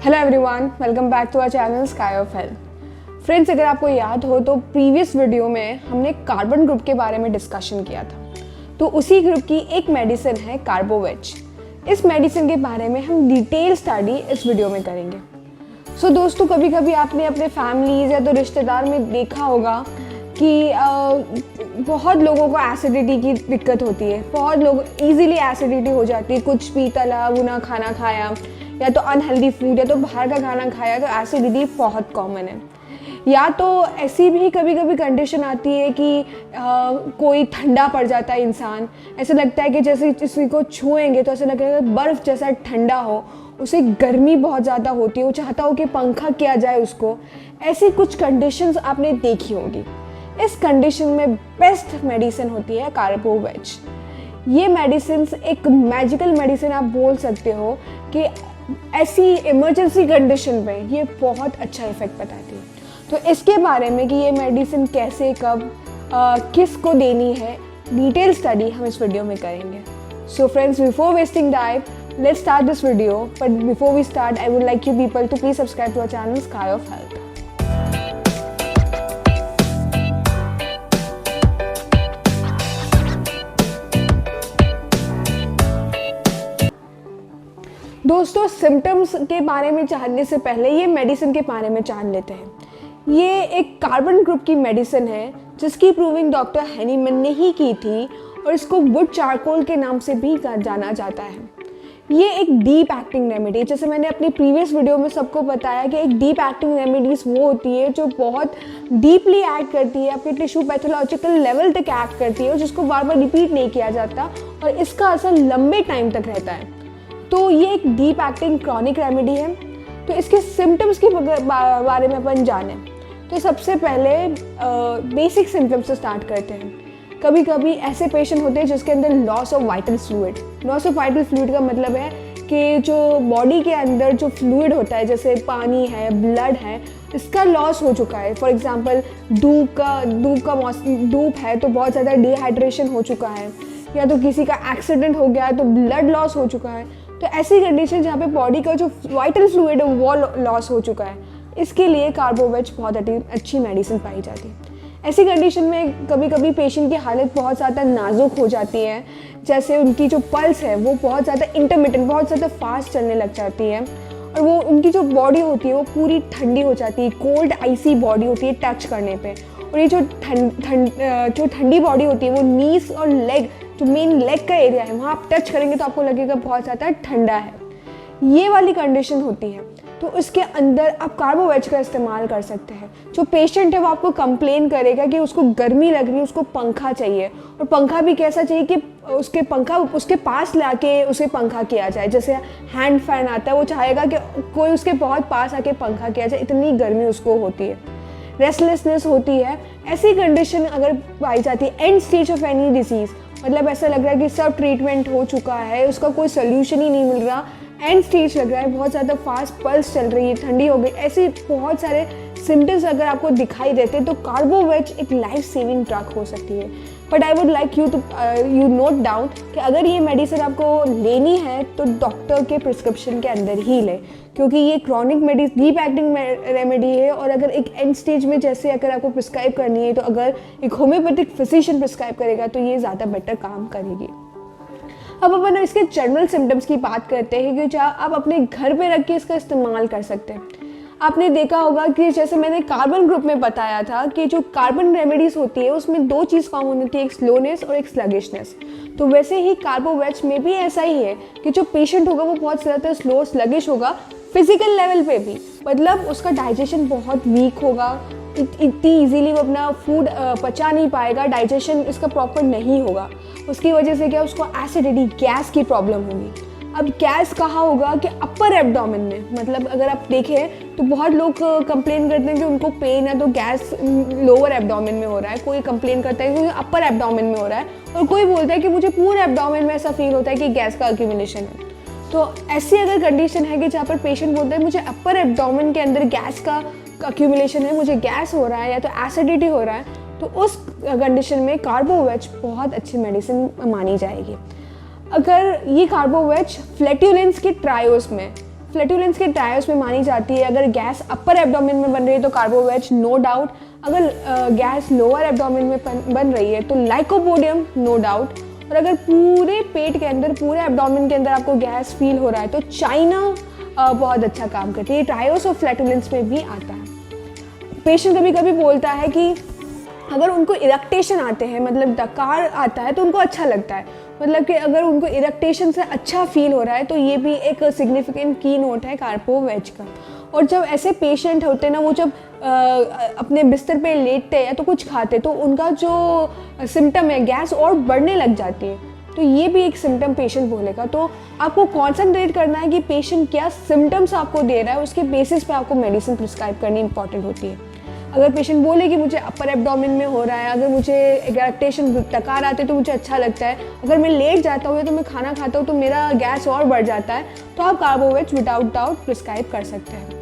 Hello everyone, welcome back to our channel sky of health. Friends, अगर आपको याद हो तो प्रीवियस वीडियो में हमने कार्बन ग्रुप के बारे में डिस्कशन किया था। तो उसी ग्रुप की एक मेडिसिन है कार्बोवेज। इस मेडिसिन के बारे में हम डिटेल स्टडी इस वीडियो में करेंगे। सो दोस्तों, कभी कभी आपने अपने फैमिलीज या तो रिश्तेदार में देखा होगा कि बहुत लोगों को एसिडिटी की दिक्कत होती है। बहुत लोग इजीली एसिडिटी हो जाती है। कुछ भी तला भुना खाना खाया या तो अनहेल्दी फूड या तो बाहर का खाना खाया तो एसिडिटी बहुत कॉमन है। या तो ऐसी भी कभी कभी कंडीशन आती है कि कोई ठंडा पड़ जाता है इंसान। ऐसा लगता है कि जैसे किसी को छुएंगे तो ऐसा लगेगा बर्फ़ जैसा ठंडा हो, उसे गर्मी बहुत ज़्यादा होती है, वो चाहता हो कि पंखा किया जाए उसको। ऐसी कुछ कंडीशंस आपने देखी होगी। इस कंडीशन में बेस्ट मेडिसिन होती है कार्बोवेज। ये मेडिसिन एक मैजिकल मेडिसिन आप बोल सकते हो कि ऐसी इमरजेंसी कंडीशन में ये बहुत अच्छा इफेक्ट बताती है। तो इसके बारे में कि ये मेडिसिन कैसे कब किस को देनी है, डिटेल स्टडी हम इस वीडियो में करेंगे। So friends, before wasting time, let's start this video. But before we start, I would like you people to please subscribe to our channel Sky of Health. दोस्तों, सिम्टम्स के बारे में जानने से पहले ये मेडिसिन के बारे में जान लेते हैं। ये एक कार्बन ग्रुप की मेडिसिन है जिसकी प्रूविंग डॉक्टर हैनीमैन ने ही की थी और इसको वुड चारकोल के नाम से भी जाना जाता है। ये एक डीप एक्टिंग रेमेडी, जैसे मैंने अपनी प्रीवियस वीडियो में सबको बताया कि एक डीप एक्टिंग रेमेडीज वो होती है जो बहुत डीपली एक्ट करती है, अपने टिश्यू पैथोलॉजिकल लेवल तक एक्ट करती है और जिसको बार बार रिपीट नहीं किया जाता और इसका असर लंबे टाइम तक रहता है। तो ये एक डीप एक्टिंग क्रॉनिक रेमेडी है। तो इसके सिम्टम्स के बारे में अपन जाने तो सबसे पहले बेसिक सिम्टम्स से स्टार्ट करते हैं। कभी कभी ऐसे पेशेंट होते हैं जिसके अंदर loss of vital fluid. Loss of vital fluid का मतलब है कि जो बॉडी के अंदर जो फ्लूइड होता है, जैसे पानी है, ब्लड है, इसका लॉस हो चुका है। फॉर एग्जांपल धूप है तो बहुत ज़्यादा डिहाइड्रेशन हो चुका है, या तो किसी का एक्सीडेंट हो गया तो ब्लड लॉस हो चुका है। तो ऐसी कंडीशन जहाँ पे बॉडी का जो वाइटल फ्लूइड है वो लॉस हो चुका है, इसके लिए कार्बोवेज बहुत अच्छी मेडिसिन पाई जाती है। ऐसी कंडीशन में कभी कभी पेशेंट की हालत बहुत ज़्यादा नाजुक हो जाती है, जैसे उनकी जो पल्स है वो बहुत ज़्यादा इंटरमिटेंट, बहुत ज़्यादा फास्ट चलने लग जाती है और वो उनकी जो बॉडी होती है वो पूरी ठंडी हो जाती है, कोल्ड आइसी बॉडी होती है टच करने पे। और ये जो ठंडी बॉडी होती है वो नीज और लेग, जो मेन लेग का एरिया है, वहाँ आप टच करेंगे तो आपको लगेगा बहुत ज़्यादा ठंडा है। ये वाली कंडीशन होती है तो उसके अंदर आप कार्बोवेज का इस्तेमाल कर सकते हैं। जो पेशेंट है वो आपको कंप्लेन करेगा कि उसको गर्मी लग रही है, उसको पंखा चाहिए, और पंखा भी कैसा चाहिए कि उसके पास लाके उसे पंखा किया जाए। जैसे हैंड फैन आता है, वो चाहेगा कि कोई उसके बहुत पास आके पंखा किया जाए, इतनी गर्मी उसको होती है। रेस्टलेसनेस होती है। ऐसी कंडीशन अगर पाई जाती है and stage of any disease, मतलब ऐसा लग रहा है कि सब ट्रीटमेंट हो चुका है, उसका कोई सोल्यूशन ही नहीं मिल रहा, एंड स्टेज लग रहा है, बहुत ज़्यादा फास्ट पल्स चल रही है, ठंडी हो गई, ऐसे बहुत सारे सिम्टम्स अगर आपको दिखाई देते तो कार्बोवेज एक लाइफ सेविंग ड्रग हो सकती है। But I would like you note down कि अगर ये मेडिसिन आपको लेनी है तो डॉक्टर के प्रिस्क्रिप्शन के अंदर ही ले, क्योंकि ये क्रॉनिक डीप एक्टिंग रेमेडी है और अगर एक एंड स्टेज में जैसे अगर आपको प्रिस्क्राइब करनी है तो अगर एक होम्योपैथिक फिजिशियन प्रिस्क्राइब करेगा तो ये ज़्यादा बेटर काम करेगी। अब अपन इसके जनरल सिम्टम्स की बात करते हैं कि जो आप अपने घर पे रख के इसका इस्तेमाल कर सकते हैं। आपने देखा होगा कि जैसे मैंने कार्बन ग्रुप में बताया था कि जो कार्बन रेमेडीज होती है उसमें दो चीज़ कॉमन होती है, एक स्लोनेस और एक स्लगिशनेस। तो वैसे ही कार्बोवेज में भी ऐसा ही है कि जो पेशेंट होगा वो बहुत ज़्यादा स्लो स्लगिश होगा, फिजिकल लेवल पे भी, मतलब उसका डाइजेशन बहुत वीक होगा, इतनी इजीली वो अपना फूड पचा नहीं पाएगा, डाइजेशन इसका प्रॉपर नहीं होगा। उसकी वजह से क्या, उसको एसिडिटी गैस की प्रॉब्लम होगी। अब गैस कहाँ होगा कि अपर एब्डोमेन में, मतलब अगर आप देखें तो बहुत लोग कंप्लेन करते हैं कि उनको पेन है तो गैस लोअर एब्डोमेन में हो रहा है, कोई कंप्लेन करता है कि अपर एब्डोमेन में हो रहा है, और कोई बोलता है कि मुझे पूरे एब्डोमेन में ऐसा फील होता है कि गैस का अक्यूमुलेशन है। तो ऐसी अगर कंडीशन है कि जहाँ पर पेशेंट बोलता है मुझे अपर एब्डोमेन के अंदर गैस का अक्यूमुलेशन है, मुझे गैस हो रहा है या तो एसिडिटी हो रहा है, तो उस कंडीशन में कार्बोवेज बहुत अच्छी मेडिसिन मानी जाएगी। अगर ये कार्बोवेज फ्लैटुलेंस के ट्रायोस में फ्लैटुलेंस के ट्रायल्स में मानी जाती है। अगर गैस अपर एब्डोमेन में बन रही है तो कार्बोवेज नो डाउट, अगर गैस लोअर एब्डोमेन में बन रही है तो लाइकोपोडियम नो डाउट, और अगर पूरे पेट के अंदर, पूरे एब्डोमेन के अंदर आपको गैस फील हो रहा है तो चाइना बहुत अच्छा काम करती है। ट्रायल्स ऑफ फ्लैटुलेंस में भी आता है। पेशेंट कभी कभी बोलता है कि अगर उनको इरेक्टेशन आते हैं, मतलब डकार आता है तो उनको अच्छा लगता है, मतलब कि अगर उनको इरेक्टेशन से अच्छा फील हो रहा है तो ये भी एक सिग्निफिकेंट की नोट है कार्बोवेज का। और जब ऐसे पेशेंट होते हैं ना, वो जब अपने बिस्तर पे लेटते हैं या तो कुछ खाते तो उनका जो सिम्टम है गैस और बढ़ने लग जाती है, तो ये भी एक सिम्टम पेशेंट बोलेगा। तो आपको कॉन्सेंट्रेट करना है कि पेशेंट क्या सिम्टम्स आपको दे रहा है, उसके बेसिस पे आपको मेडिसिन प्रिस्क्राइब करनी इंपॉर्टेंट होती है। अगर पेशेंट बोले कि मुझे अपर एब्डोमेन में हो रहा है, अगर मुझे इरेक्टेशन डकार आते तो मुझे अच्छा लगता है, अगर मैं लेट जाता हूँ तो मैं खाना खाता हूँ तो मेरा गैस और बढ़ जाता है, तो आप कार्बोवेज विदाउट डाउट प्रिस्क्राइब कर सकते हैं।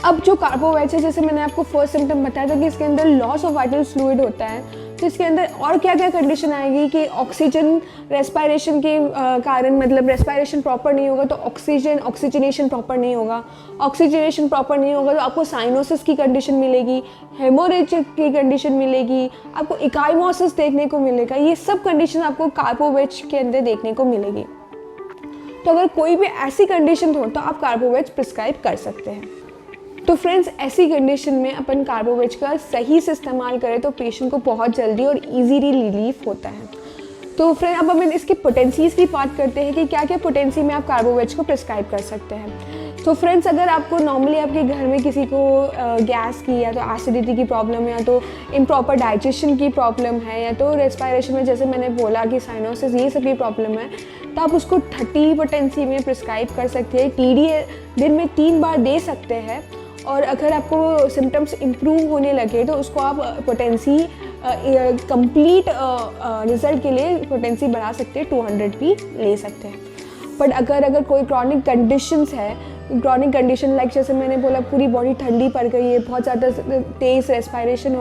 अब जो कार्बोवेज है, जैसे मैंने आपको फर्स्ट सिम्टम बताया था कि इसके अंदर लॉस ऑफ वाइटल फ्लूइड होता है, तो इसके अंदर और क्या क्या कंडीशन आएगी कि ऑक्सीजन रेस्पायरेशन के कारण, मतलब रेस्पायरेशन प्रॉपर नहीं होगा तो ऑक्सीजनेशन प्रॉपर नहीं होगा, ऑक्सीजनेशन प्रॉपर नहीं होगा तो आपको साइनोसिस की कंडीशन मिलेगी, हेमोरेज की कंडीशन मिलेगी, आपको इकाइमोसिस देखने को मिलेगा। ये सब कंडीशन आपको कार्बोवेज के अंदर देखने को मिलेगी। तो अगर कोई भी ऐसी कंडीशन हो तो आप कार्बोवेज प्रिस्क्राइब कर सकते हैं। तो फ्रेंड्स, ऐसी कंडीशन में अपन कार्बोवेज का सही से इस्तेमाल करें तो पेशेंट को बहुत जल्दी और इजीली रिलीफ होता है। तो फ्रेंड, अब हम इसकी पोटेंसीज़ की बात करते हैं कि क्या क्या पोटेंसी में आप कार्बोवेज को प्रिस्क्राइब कर सकते हैं। तो फ्रेंड्स, अगर आपको नॉर्मली आपके घर में किसी को गैस की या तो एसिडिटी की प्रॉब्लम है, या तो इम्प्रॉपर डाइजेशन की प्रॉब्लम है, या तो रेस्पायरेशन में जैसे मैंने बोला कि साइनोसिस, ये सब की प्रॉब्लम है, तो आप उसको 30 पोटेंसी में प्रिस्क्राइब कर सकते हैं। TD दिन में 3 बार दे सकते हैं। और अगर आपको सिम्टम्स इम्प्रूव होने लगे तो उसको आप पोटेंसी कंप्लीट रिजल्ट के लिए पोटेंसी बढ़ा सकते हैं, 200 भी ले सकते हैं। बट अगर कोई क्रॉनिक कंडीशंस है, क्रॉनिक कंडीशन लाइक जैसे मैंने बोला पूरी बॉडी ठंडी पड़ गई है, बहुत ज़्यादा तेज़ रेस्पायरेशन,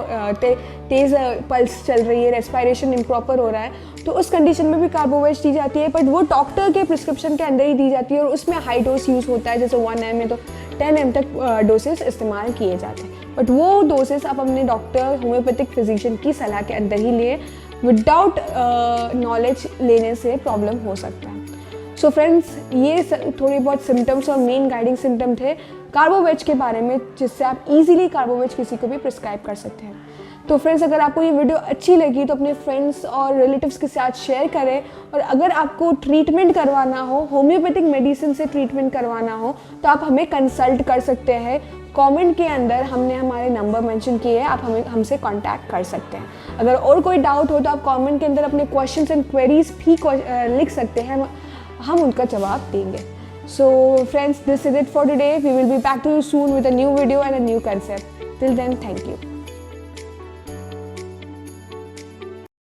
तेज़ पल्स चल रही है, रेस्पायरेशन इम्प्रॉपर हो रहा है, तो उस कंडीशन में भी कार्बोवेज दी जाती है, बट वो डॉक्टर के प्रिस्क्रिप्शन के अंदर ही दी जाती है और उसमें हाई डोज यूज़ होता है। जैसे 1 ml में तो 10 ml तक डोसेस इस्तेमाल किए जाते हैं, बट वो डोसेस आप अपने डॉक्टर, होम्योपैथिक फिजिशियन की सलाह के अंदर ही लिए, विदाउट नॉलेज लेने से प्रॉब्लम हो सकता है। सो फ्रेंड्स, ये थोड़ी बहुत सिम्टम्स और मेन गाइडिंग सिम्टम थे कार्बोवेज के बारे में, जिससे आप इजीली कार्बोवेज किसी को भी प्रिस्क्राइब कर सकते हैं। तो फ्रेंड्स, अगर आपको ये वीडियो अच्छी लगी तो अपने फ्रेंड्स और रिलेटिव्स के साथ शेयर करें, और अगर आपको ट्रीटमेंट करवाना हो, होम्योपैथिक मेडिसिन से ट्रीटमेंट करवाना हो, तो आप हमें कंसल्ट कर सकते हैं। कमेंट के अंदर हमने हमारे नंबर मेंशन किए हैं, आप हमसे कांटेक्ट कर सकते हैं। अगर और कोई डाउट हो तो आप कमेंट के अंदर अपने क्वेश्चंस एंड क्वेरीज भी लिख सकते हैं, हम उनका जवाब देंगे। So friends, this is it for today. We will be back to you soon with a new video and a new concept. Till then, thank you.